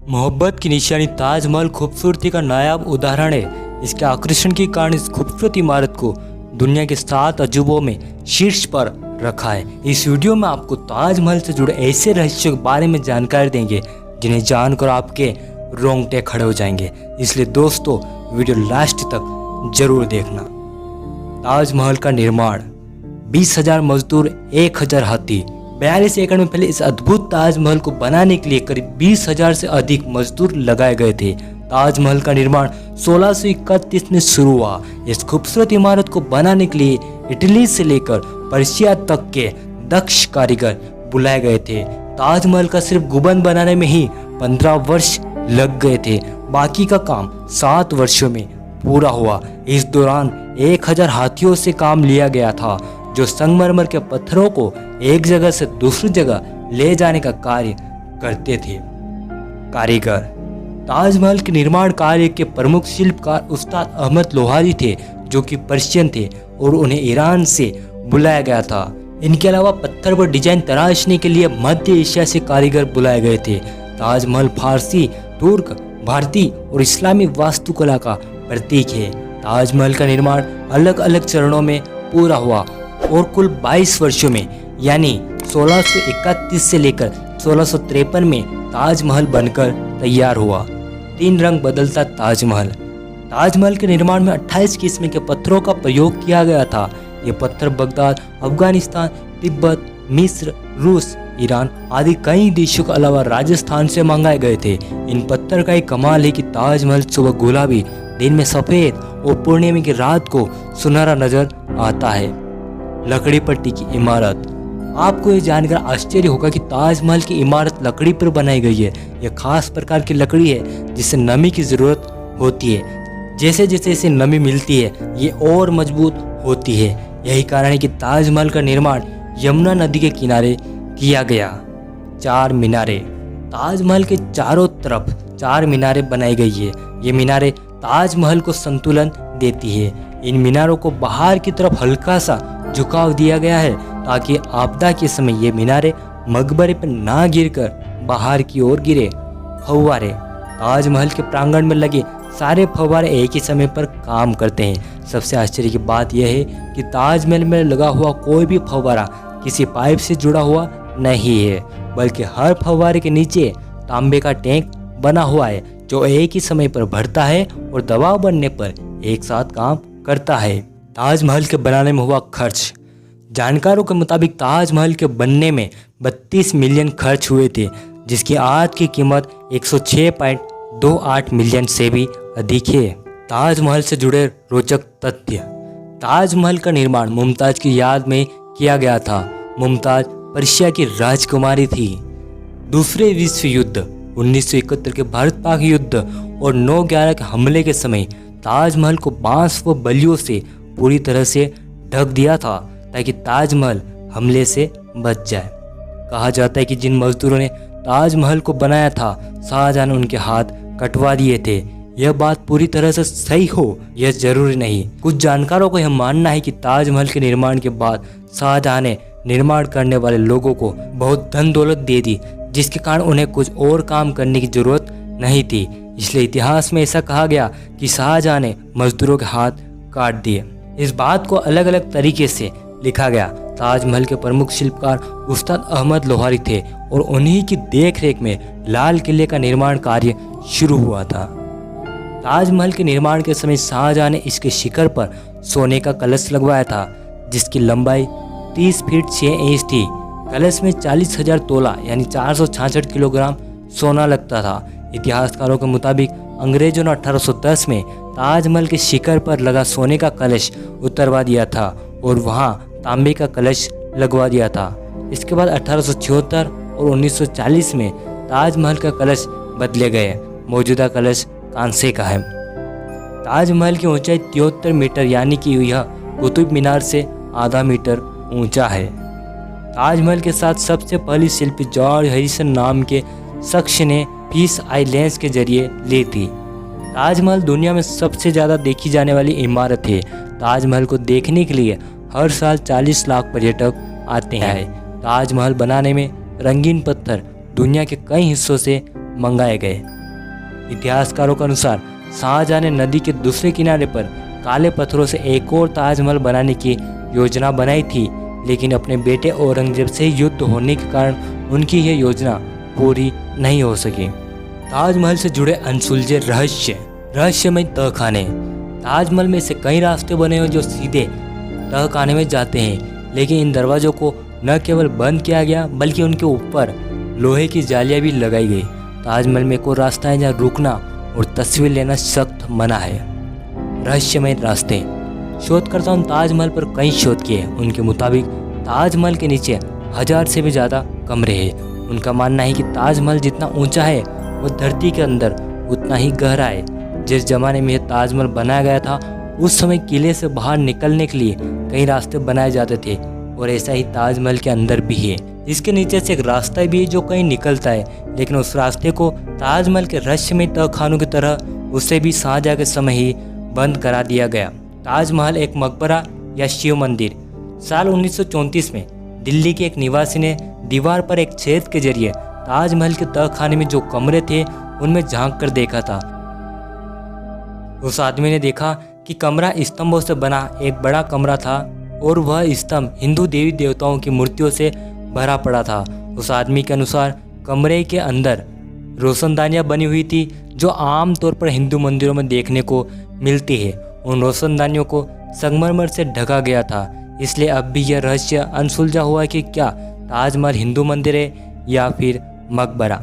मोहब्बत की निशानी ताजमहल खूबसूरती का नायाब उदाहरण है। इसके आकर्षण के कारण इस खूबसूरत इमारत को दुनिया के 7 अजूबों में शीर्ष पर रखा है। इस वीडियो में आपको ताजमहल से जुड़े ऐसे रहस्यों के बारे में जानकारी देंगे जिन्हें जानकर आपके रोंगटे खड़े हो जाएंगे। इसलिए दोस्तों वीडियो लास्ट तक जरूर देखना। ताजमहल का निर्माण 20,000 मजदूर 1,000 हाथी 42 एकड़ में पहले इस अद्भुत ताजमहल को बनाने के लिए करीब 20,000 से अधिक मजदूर लगाए गए थे। ताजमहल का निर्माण 1631 में शुरू हुआ। इस खूबसूरत इमारत को बनाने के लिए इटली से लेकर पर्शिया तक के दक्ष कारीगर बुलाए गए थे। ताजमहल का सिर्फ गुंबद बनाने में ही 15 वर्ष लग गए थे। बाकी का काम 7 वर्षों में पूरा हुआ। इस दौरान 1,000 हाथियों से काम लिया गया था जो संगमरमर के पत्थरों को एक जगह से दूसरी जगह ले जाने का कार्य करते थे। कारीगर ताजमहल के निर्माण कार्य के प्रमुख शिल्पकार उस्ताद अहमद लोहारी थे जो कि पर्शियन थे और उन्हें ईरान से बुलाया गया था। इनके अलावा पत्थर पर डिजाइन तराशने के लिए मध्य एशिया से कारीगर बुलाए गए थे। ताजमहल फारसी, तुर्क, भारतीय और इस्लामी वास्तुकला का प्रतीक है। ताजमहल का निर्माण अलग अलग चरणों में पूरा हुआ और कुल 22 वर्षों में यानी 1631 से लेकर 1653 में ताजमहल बनकर तैयार हुआ। 3 रंग बदलता ताजमहल। ताजमहल के निर्माण में 28 किस्म के पत्थरों का प्रयोग किया गया था। ये पत्थर बगदाद, अफगानिस्तान, तिब्बत, मिस्र, रूस, ईरान आदि कई देशों के अलावा राजस्थान से मंगाए गए थे। इन पत्थर का एक कमाल है कि ताजमहल सुबह गुलाबी, दिन में सफेद और पूर्णिमा की रात को सुनहरा नजर आता है। लकड़ी पर टिकी इमारत। आपको ये जानकर आश्चर्य होगा कि ताजमहल की इमारत लकड़ी पर बनाई गई है। यह खास प्रकार की लकड़ी है जिससे नमी की जरूरत होती है। जैसे जैसे इसे नमी मिलती है ये और मजबूत होती है। यही कारण है कि ताजमहल का निर्माण यमुना नदी के किनारे किया गया। 4 मीनारें। ताजमहल के चारों तरफ 4 मीनारें बनाई गई है। ये मीनारें ताजमहल को संतुलन देती है। इन मीनारों को बाहर की तरफ हल्का सा झुकाव दिया गया है ताकि आपदा के समय ये मीनारें मकबरे पर ना गिरकर बाहर की ओर गिरे। फव्वारे। ताजमहल के प्रांगण में लगे सारे फव्वारे एक ही समय पर काम करते हैं। सबसे आश्चर्य की बात यह है कि ताजमहल में लगा हुआ कोई भी फव्वारा किसी पाइप से जुड़ा हुआ नहीं है, बल्कि हर फव्वारे के नीचे तांबे का टैंक बना हुआ है जो एक ही समय पर भरता है और दबाव बनने पर एक साथ काम करता है। ताजमहल के बनाने में हुआ खर्च। जानकारों के मुताबिक ताजमहल के बनने में 32 मिलियन खर्च हुए थे जिसकी आज की कीमत 106.28 मिलियन से भी अधिक है। ताजमहल से जुड़े रोचक तथ्य। ताजमहल का निर्माण मुमताज की याद में किया गया था। मुमताज पर्शिया की राजकुमारी थी। दूसरे विश्व युद्ध, 1971 के भारत पाक युद्ध और 9/11 के हमले के समय ताजमहल को बांस व बल्लियों से पूरी तरह से ढक दिया था ताकि ताजमहल हमले से बच जाए। कहा जाता है कि जिन मजदूरों ने ताजमहल को बनाया था शाहजहां ने उनके हाथ कटवा दिए थे। यह बात पूरी तरह से सही हो यह जरूरी नहीं। कुछ जानकारों को यह मानना है कि ताजमहल के निर्माण के बाद शाहजहां ने निर्माण करने वाले लोगों को बहुत धन दौलत दे दी जिसके कारण उन्हें कुछ और काम करने की जरूरत नहीं थी। इसलिए इतिहास में ऐसा कहा गया कि शाहजहां ने मजदूरों के हाथ काट दिए। इस बात को अलग अलग तरीके से लिखा गया। ताजमहल के प्रमुख शिल्पकार उस्ताद अहमद लोहारी थे और उन्हीं की देखरेख में लाल किले का निर्माण कार्य शुरू हुआ था। ताजमहल के निर्माण के समय शाहजहां ने इसके शिखर पर सोने का कलश लगवाया था जिसकी लंबाई 30 फीट 6 इंच थी। कलश में 40,000 तोला यानी 466 किलोग्राम सोना लगता था। इतिहासकारों के मुताबिक अंग्रेजों ने 1810 में ताजमहल के शिखर पर लगा सोने का कलश उतरवा दिया था और वहां तांबे का कलश लगवा दिया था। इसके बाद 1876 और 1940 में ताजमहल का कलश बदले गए। मौजूदा कलश कांसे का है। ताजमहल की ऊंचाई 73 मीटर यानी कि यह कुतुब मीनार से आधा मीटर ऊंचा है। ताजमहल के साथ सबसे पहली शिल्पी जॉर्ज हैरिसन नाम के शख्स ने फिश आई लेंस के जरिए ली थी। ताजमहल दुनिया में सबसे ज़्यादा देखी जाने वाली इमारत है। ताजमहल को देखने के लिए हर साल 40 लाख पर्यटक आते हैं। ताजमहल बनाने में रंगीन पत्थर दुनिया के कई हिस्सों से मंगाए गए। इतिहासकारों के अनुसार शाहजहां ने नदी के दूसरे किनारे पर काले पत्थरों से एक और ताजमहल बनाने की योजना बनाई थी, लेकिन अपने बेटे औरंगजेब से युद्ध होने के कारण उनकी यह योजना पूरी नहीं हो सकी। ताजमहल से जुड़े अनसुलझे रहस्यमय तहखाने। ताजमहल में से कई रास्ते बने हुए जो सीधे तहखाने में जाते हैं, लेकिन इन दरवाजों को न केवल बंद किया गया बल्कि उनके ऊपर लोहे की जालियां भी लगाई गई। ताजमहल में एक और रास्ता है जहाँ रुकना और तस्वीर लेना सख्त मना है। रहस्यमय रास्ते। शोधकर्ताओं ने ताजमहल पर कई शोध किए। उनके मुताबिक ताजमहल के नीचे 1000 से भी ज़्यादा कमरे हैं। उनका मानना है कि ताजमहल जितना ऊंचा है वो धरती के अंदर उतना ही गहरा है। जिस जमाने में यह ताजमहल बनाया गया था उस समय किले से बाहर निकलने के लिए कई रास्ते बनाए जाते थे, और ऐसा ही ताजमहल के अंदर भी है। इसके नीचे से एक रास्ता भी है जो कहीं निकलता है, लेकिन उस रास्ते को ताजमहल के रहस्यमय तहखानों की तरह उसे भी शाहजहां के समय ही बंद करा दिया गया। ताजमहल एक मकबरा या शिव मंदिर। साल 1934 में दिल्ली के एक निवासी ने दीवार पर एक छेद के जरिए ताजमहल के तहखाने में जो कमरे थे उनमें झांक कर देखा था। उस आदमी ने देखा कि कमरा स्तंभों से बना एक बड़ा कमरा था और वह स्तंभ हिंदू देवी देवताओं की मूर्तियों से भरा पड़ा था। उस आदमी के अनुसार कमरे के अंदर रोशनदानियां बनी हुई थी जो आम तौर पर हिंदू मंदिरों में देखने को मिलती है। उन रोशनदानियों को संगमरमर से ढका गया था, इसलिए अब भी यह रहस्य अनसुलझा हुआ है कि क्या ताजमहल हिंदू मंदिर है या फिर मकबरा।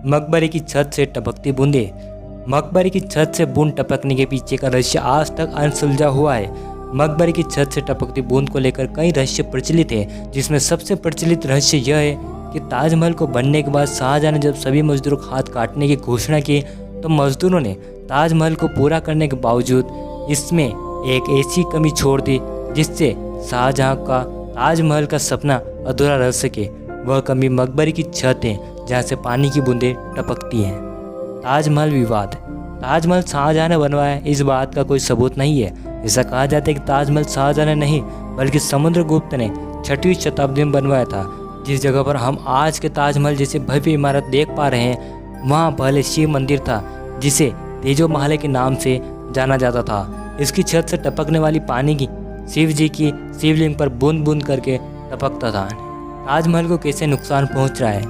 मकबरे की छत से टपकती बूंदें। मकबरे की छत से बूंद टपकने के पीछे का रहस्य आज तक अनसुलझा हुआ है। मकबरे की छत से टपकती बूंद को लेकर कई रहस्य प्रचलित हैं, जिसमें सबसे प्रचलित रहस्य यह है कि ताजमहल को बनने के बाद शाहजहां ने जब सभी मजदूरों का हाथ काटने की घोषणा की तो मजदूरों ने ताजमहल को पूरा करने के बावजूद इसमें एक ऐसी कमी छोड़ दी जिससे शाहजहां का ताजमहल का सपना अधूरा रह सके। वह कमी मकबरे की छत है जहाँ से पानी की बूंदें टपकती हैं। ताजमहल विवाद। ताजमहल शाहजहां ने बनवाया, इस बात का कोई सबूत नहीं है। ऐसा कहा जाता है कि ताजमहल शाहजहां ने नहीं बल्कि समुद्रगुप्त ने 6वीं शताब्दी में बनवाया था। जिस जगह पर हम आज के ताजमहल जैसे भव्य इमारत देख पा रहे हैं वहाँ पहले शिव मंदिर था जिसे तेजो महल के नाम से जाना जाता था। इसकी छत से टपकने वाली पानी की शिव जी की शिवलिंग पर बूंद बूंद करके टपकता था। ताजमहल को कैसे नुकसान पहुँच रहा है।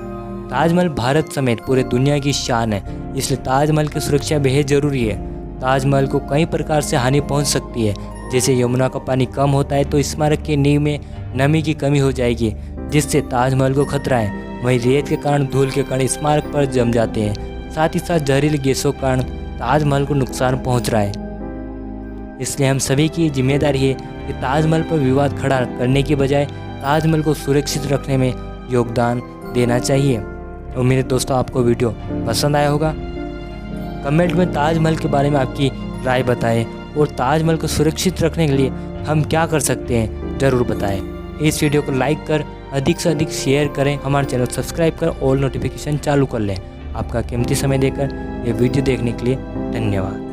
ताजमहल भारत समेत पूरे दुनिया की शान है, इसलिए ताजमहल की सुरक्षा बेहद ज़रूरी है। ताजमहल को कई प्रकार से हानि पहुंच सकती है, जैसे यमुना का पानी कम होता है तो स्मारक की नींव में नमी की कमी हो जाएगी जिससे ताजमहल को खतरा है। वहीं रेत के कारण धूल के कण स्मारक पर जम जाते हैं, साथ ही साथ जहरीली गैसों के कारण ताजमहल को नुकसान पहुँच रहा है। इसलिए हम सभी की जिम्मेदारी है कि ताजमहल पर विवाद खड़ा करने की बजाय ताजमहल को सुरक्षित रखने में योगदान देना चाहिए। उम्मीद है दोस्तों आपको वीडियो पसंद आया होगा। कमेंट में ताजमहल के बारे में आपकी राय बताएं और ताजमहल को सुरक्षित रखने के लिए हम क्या कर सकते हैं ज़रूर बताएं। इस वीडियो को लाइक कर अधिक से अधिक शेयर करें, हमारे चैनल सब्सक्राइब कर ऑल नोटिफिकेशन चालू कर लें। आपका कीमती समय देकर ये वीडियो देखने के लिए धन्यवाद।